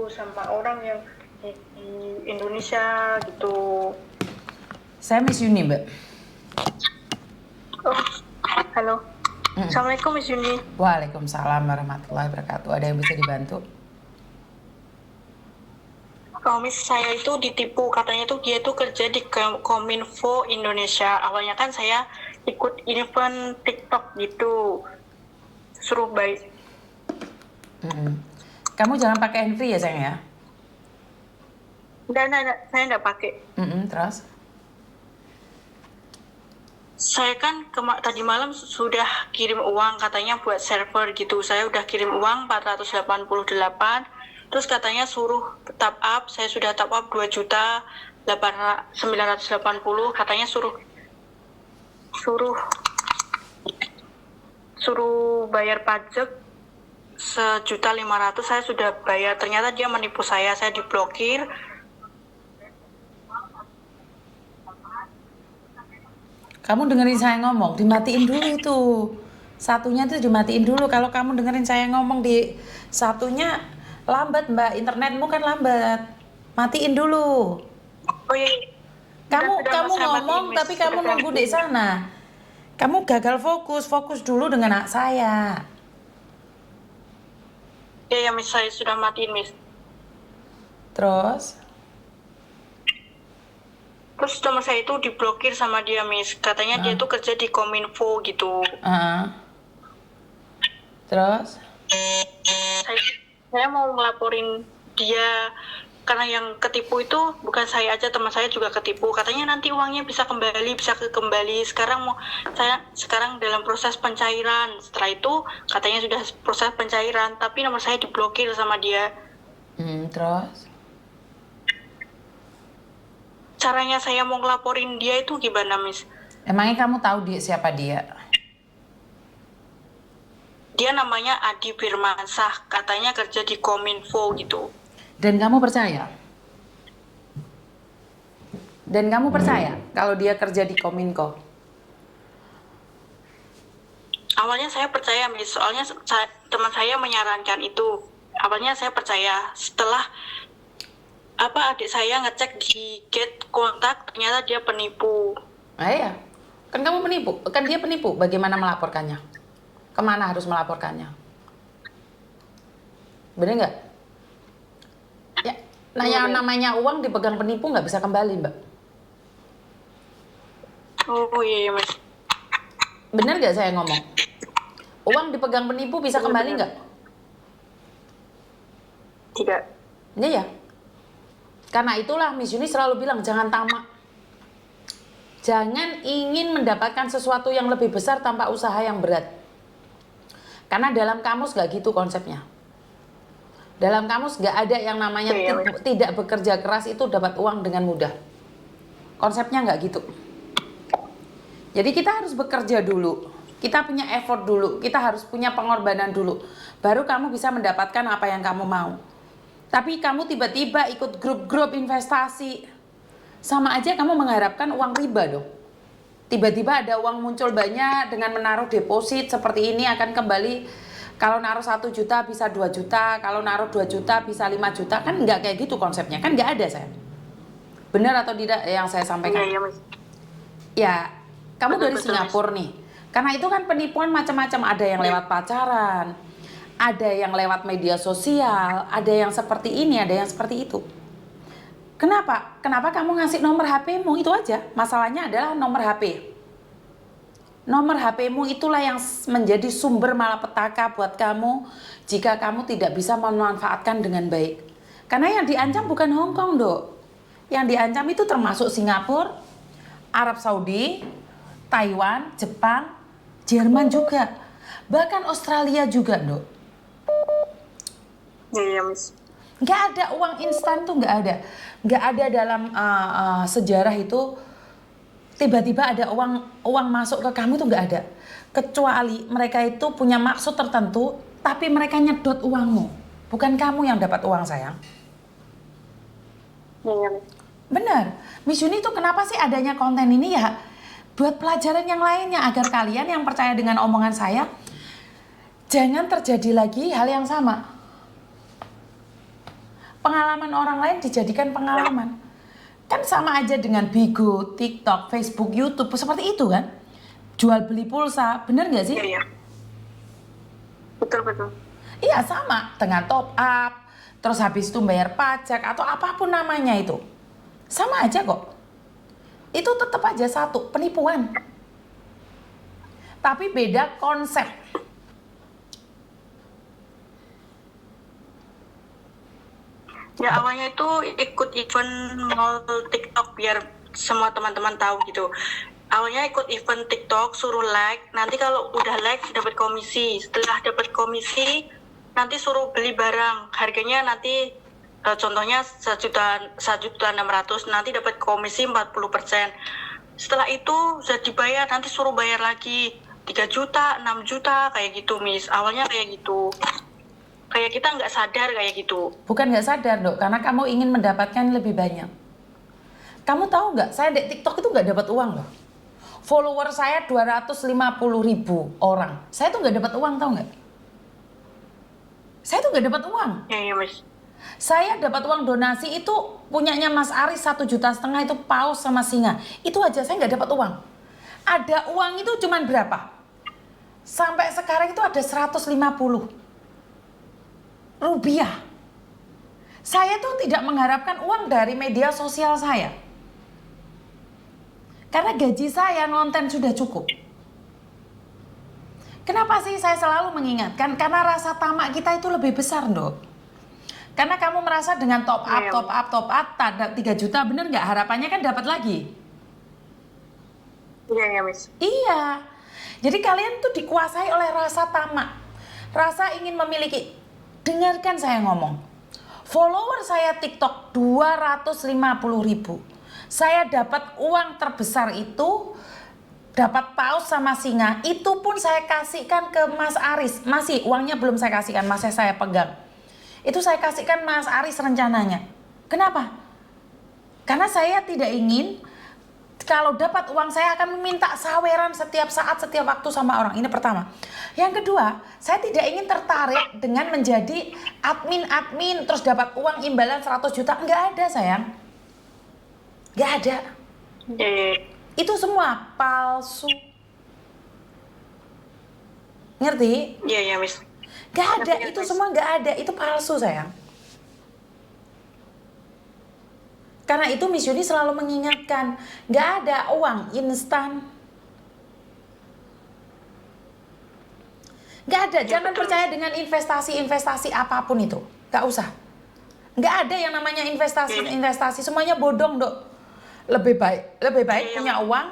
gitu sama orang yang di Indonesia gitu. Saya Miss Yuni, Mbak. Oh, halo. Assalamualaikum Miss Yuni. Waalaikumsalam warahmatullahi wabarakatuh. Ada yang bisa dibantu? Oh, Miss, saya itu ditipu. Katanya tuh dia tuh kerja di Kominfo Indonesia. Awalnya kan saya ikut event TikTok gitu. Suruh baik. Kamu jangan pakai hand free ya sayang ya? Enggak, saya nggak pakai. Terus? Saya kan tadi malam sudah kirim uang katanya buat server gitu. Saya udah kirim uang 488. Terus katanya suruh top up. Saya sudah top up 2.980. Katanya suruh bayar pajak 1.500.000. Saya sudah bayar. Ternyata dia menipu saya diblokir. Kamu dengerin saya ngomong, dimatiin dulu itu. Satunya tuh dimatiin dulu. Kalau kamu dengerin saya ngomong di satunya lambat, Mbak. Internetmu kan lambat. Matiin dulu. Oh iya. Kamu ngomong tapi kamu nunggu di sana. Kamu gagal fokus dulu dengan anak saya. Ya, Miss, saya sudah matiin, Miss. Terus nomor saya itu diblokir sama dia, Miss. Katanya dia tuh kerja di Kominfo gitu. Terus? Saya mau ngelaporin dia karena yang ketipu itu bukan saya aja, teman saya juga ketipu. Katanya nanti uangnya bisa kembali. Sekarang dalam proses pencairan. Setelah itu katanya sudah proses pencairan, tapi nomor saya diblokir sama dia. Terus? Caranya saya mau ngelaporin dia itu gimana, Miss? Emangnya kamu tahu siapa dia? Dia namanya Adi Firmansyah, katanya kerja di Kominfo gitu. Dan kamu percaya? Kalau dia kerja di Kominfo? Awalnya saya percaya, Miss. Soalnya teman saya menyarankan itu. Awalnya saya percaya. Setelah adik saya ngecek di get kontak, ternyata dia penipu. Iya. Kan kamu penipu. Kan dia penipu. Bagaimana melaporkannya? Kemana harus melaporkannya? Bener nggak? Ya, nah yang namanya uang dipegang penipu nggak bisa kembali, Mbak. Oh iya, Mas. Bener nggak saya ngomong? Uang dipegang penipu bisa kembali nggak? Tidak. Iya. Karena itulah Miss Yuni selalu bilang jangan tamak. Jangan ingin mendapatkan sesuatu yang lebih besar tanpa usaha yang berat. Karena dalam kamus gak gitu konsepnya. Dalam kamus gak ada yang namanya tidak bekerja keras itu dapat uang dengan mudah. Konsepnya gak gitu. Jadi kita harus bekerja dulu. Kita punya effort dulu. Kita harus punya pengorbanan dulu. Baru kamu bisa mendapatkan apa yang kamu mau. Tapi kamu tiba-tiba ikut grup-grup investasi. Sama aja kamu mengharapkan uang riba dong. Tiba-tiba ada uang muncul banyak dengan menaruh deposit seperti ini akan kembali. Kalau naruh 1 juta bisa 2 juta. Kalau naruh 2 juta bisa 5 juta. Kan nggak kayak gitu konsepnya. Kan nggak ada saya. Benar atau tidak yang saya sampaikan? Iya, Mas. Ya, kamu dari Singapura nih. Karena itu kan penipuan macam-macam. Ada yang lewat pacaran. Ada yang lewat media sosial, ada yang seperti ini, ada yang seperti itu. Kenapa? Kenapa kamu ngasih nomor HP-mu? Itu aja. Masalahnya adalah nomor HP. Nomor HP-mu itulah yang menjadi sumber malapetaka buat kamu jika kamu tidak bisa memanfaatkan dengan baik. Karena yang diancam bukan Hong Kong, Dok. Yang diancam itu termasuk Singapura, Arab Saudi, Taiwan, Jepang, Jerman juga. Bahkan Australia juga, Dok. Iya, Miss. Nggak ada uang instan tuh, nggak ada. Nggak ada dalam sejarah itu tiba-tiba ada uang masuk ke kamu tuh nggak ada. Kecuali mereka itu punya maksud tertentu, tapi mereka nyedot uangmu. Bukan kamu yang dapat uang, sayang. Iya, Miss. Benar. Miss Yuni itu kenapa sih adanya konten ini ya? Buat pelajaran yang lainnya agar kalian yang percaya dengan omongan saya jangan terjadi lagi hal yang sama. Pengalaman orang lain dijadikan pengalaman. Kan sama aja dengan Bigo, TikTok, Facebook, YouTube, seperti itu kan? Jual beli pulsa, bener nggak sih? Iya. Betul. Iya sama, dengan top up, terus habis itu bayar pajak atau apapun namanya itu. Sama aja kok. Itu tetap aja satu, penipuan. Tapi beda konsep. Ya awalnya itu ikut event mall TikTok biar semua teman-teman tahu gitu. Awalnya ikut event TikTok, suruh like, nanti kalau udah like dapat komisi. Setelah dapat komisi, nanti suruh beli barang. Harganya nanti contohnya 1.600.000, nanti dapat komisi 40%. Setelah itu sudah dibayar, nanti suruh bayar lagi 3 juta, 6 juta, kayak gitu, Miss. Awalnya kayak gitu. Kayak kita nggak sadar kayak gitu. Bukan nggak sadar dok, karena kamu ingin mendapatkan lebih banyak. Kamu tahu nggak, saya di TikTok itu nggak dapat uang loh. Follower saya 250.000 orang. Saya tuh nggak dapat uang, tahu nggak? Saya tuh nggak dapat uang. Iya, Miss. Saya dapat uang donasi itu punyanya Mas Aris 1,5 juta itu paus sama singa. Itu aja saya nggak dapat uang. Ada uang itu cuman berapa? Sampai sekarang itu ada 150 rupiah. Saya tuh tidak mengharapkan uang dari media sosial saya. Karena gaji saya ngonten sudah cukup. Kenapa sih saya selalu mengingatkan? Karena rasa tamak kita itu lebih besar, Dok. Karena kamu merasa dengan top up, 3 juta, bener nggak? Harapannya kan dapat lagi. Iya, Miss. Iya. Jadi kalian tuh dikuasai oleh rasa tamak. Rasa ingin memiliki. Dengarkan saya ngomong. Follower saya TikTok 250.000. Saya dapat uang terbesar itu, dapat paus sama singa, itu pun saya kasihkan ke Mas Aris. Masih uangnya belum saya kasihkan, masih saya pegang. Itu saya kasihkan Mas Aris rencananya. Kenapa? Karena saya tidak ingin kalau dapat uang saya akan meminta saweran setiap saat, setiap waktu sama orang. Ini pertama. Yang kedua, saya tidak ingin tertarik dengan menjadi admin terus dapat uang imbalan 100 juta. Enggak ada, sayang. Enggak ada. Itu semua palsu. Ngerti? Iya, Miss. Enggak ada, itu semua enggak ada. Itu palsu, sayang. Karena itu Miss Yuni selalu mengingatkan, nggak ada uang instan. Nggak ada, jangan percaya dengan investasi apapun itu. Nggak usah. Nggak ada yang namanya investasi, semuanya bodong, Dok. Lebih baik punya uang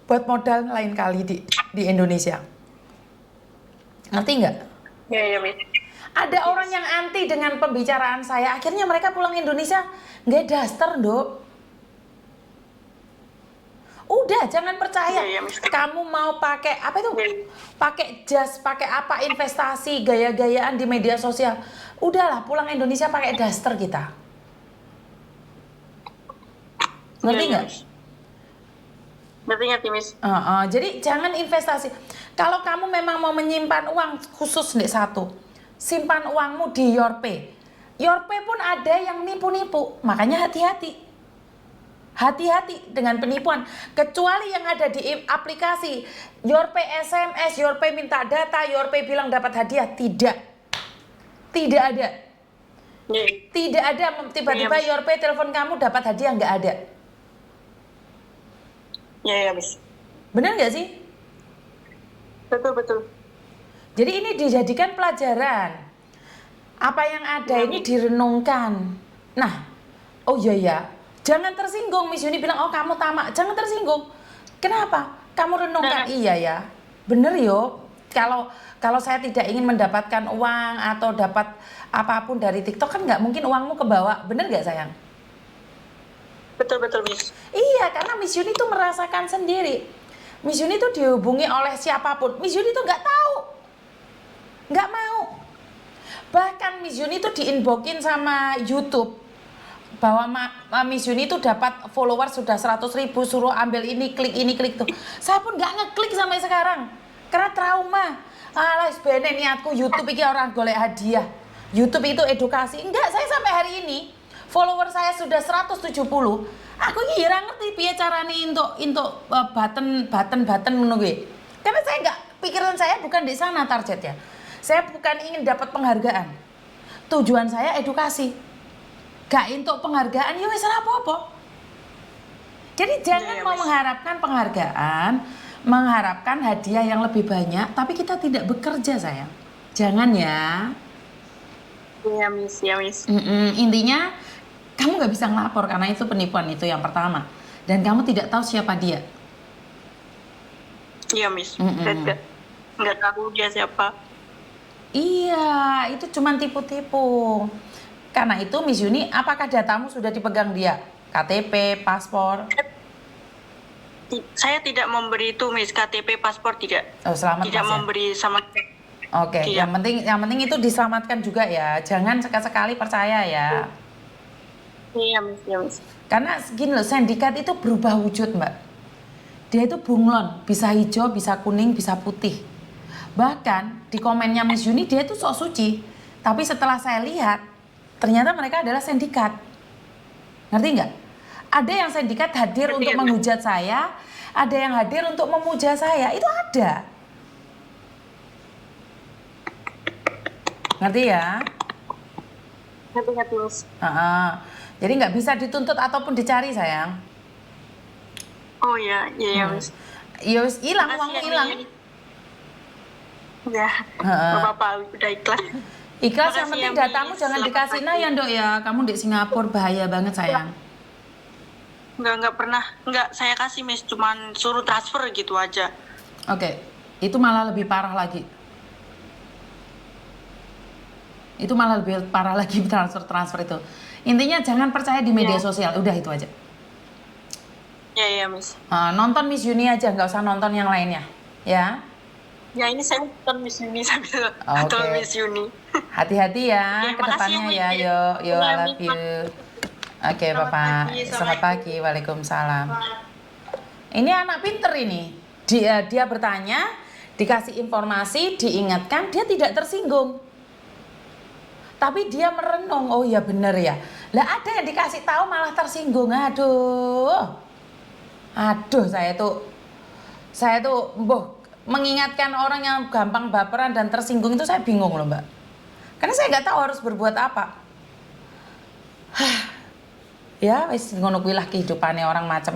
buat modal lain kali di Indonesia. Ngerti nggak? Iya, Miss. Ada orang yang anti dengan pembicaraan saya, akhirnya mereka pulang Indonesia nggak daster, Dok. Udah, jangan percaya. Kamu mau pakai apa itu? Pakai jas, pakai apa, investasi, gaya-gayaan di media sosial. Udahlah, pulang Indonesia pakai daster kita. Ngerti nggak? Ngerti, Miss. Jadi jangan investasi. Kalau kamu memang mau menyimpan uang khusus nih satu, simpan uangmu di Yorpay. Yorpay pun ada yang nipu-nipu, makanya hati-hati. Hati-hati dengan penipuan. Kecuali yang ada di aplikasi Yorpay SMS, Yorpay minta data, Yorpay bilang dapat hadiah. Tidak ada. Tidak ada tiba-tiba Yorpay telepon kamu dapat hadiah, nggak ada. Iya, Miss. Benar nggak sih? Betul. Jadi ini dijadikan pelajaran. Apa yang ada ini direnungkan. Nah, oh iya, jangan tersinggung. Miss Yuni bilang, oh kamu tamak. Jangan tersinggung. Kenapa? Kamu renungkan. Iya ya, bener yo. Kalau saya tidak ingin mendapatkan uang atau dapat apapun dari TikTok, kan nggak mungkin uangmu kebawa. Bener nggak, sayang? Betul, Miss. Iya, karena Miss Yuni tuh merasakan sendiri. Miss Yuni tuh dihubungi oleh siapapun. Miss Yuni tuh nggak tahu. Nggak mau. Bahkan Miss Yuni tuh di-inboxin sama YouTube bahwa Miss Yuni tuh dapat follower sudah 100.000, suruh ambil ini, klik tuh. Saya pun nggak ngeklik sampai sekarang karena trauma. Alah, sebenarnya niatku YouTube iki orang golek hadiah. YouTube itu edukasi. Enggak, saya sampai hari ini follower saya sudah 170. Aku iki ora ngerti piye carane untuk button ngono kuwi. Karena saya nggak, pikiran saya bukan di sana targetnya. Saya bukan ingin dapat penghargaan. Tujuan saya edukasi. Gak untuk penghargaan, ya wis ora apa-apa. Jadi jangan mau mengharapkan penghargaan, mengharapkan hadiah yang lebih banyak, tapi kita tidak bekerja, sayang. Jangan ya. Iya, Miss. Ya, Miss. Intinya kamu nggak bisa ngelapor karena itu penipuan, itu yang pertama. Dan kamu tidak tahu siapa dia. Iya, Miss. Nggak tahu dia siapa. Iya, itu cuma tipu-tipu. Karena itu Miss Yuni, apakah datamu sudah dipegang dia? KTP, paspor? Saya tidak memberi itu, Miss. KTP, paspor tidak. Oh, selamat Tidak Mas, ya? memberi sama. Oke, Tidak. yang penting itu diselamatkan juga ya. Jangan sekali-sekali percaya ya. Iya, Miss. Ya, Miss. Karena gini loh, sindikat itu berubah wujud, Mbak. Dia itu bunglon, bisa hijau, bisa kuning, bisa putih. Bahkan di komennya Miss Yuni dia itu sok suci. Tapi setelah saya lihat, ternyata mereka adalah sindikat. Ngerti nggak? Ada yang sindikat hadir untuk menghujat saya, ada yang hadir untuk memuja saya. Itu ada. Ngerti ya? Ngerti, Miss. Jadi nggak bisa dituntut ataupun dicari, sayang. Oh iya, iya, Miss. Ya wis hilang, Makasih uangmu ya, hilang. Miss. Ya, nggak apa-apa, udah ikhlas. Ikhlas, yang Makasih penting ya, datamu Miss. jangan Selamat dikasih. Nah pagi. ya Dok ya, kamu di Singapura bahaya banget, sayang. Nggak pernah. Nggak saya kasih, Miss. Cuman suruh transfer gitu aja. Oke, itu malah lebih parah lagi. Itu malah lebih parah lagi transfer itu. Intinya jangan percaya di media sosial, udah itu aja. Iya, Miss. Nonton Miss Yuni aja, nggak usah nonton yang lainnya, ya. Ya, ini saya nonton Miss Yuni sambil Oke. nonton Miss Yuni. Hati-hati ya, Ya, ke depannya makasih ya. ya, Yo, I love Miss. you. Oke, Selamat Bapak. pagi, Selamat pagi. Waalaikumsalam. Ini anak pinter ini. Dia bertanya, dikasih informasi, diingatkan, dia tidak tersinggung. Tapi dia merenung, oh ya bener ya. Lah ada yang dikasih tahu malah tersinggung. Aduh, saya tuh mengingatkan orang yang gampang baperan dan tersinggung itu saya bingung loh, Mbak. Karena saya nggak tahu harus berbuat apa. Ya, wis ngono kuwi lah kehidupane orang macam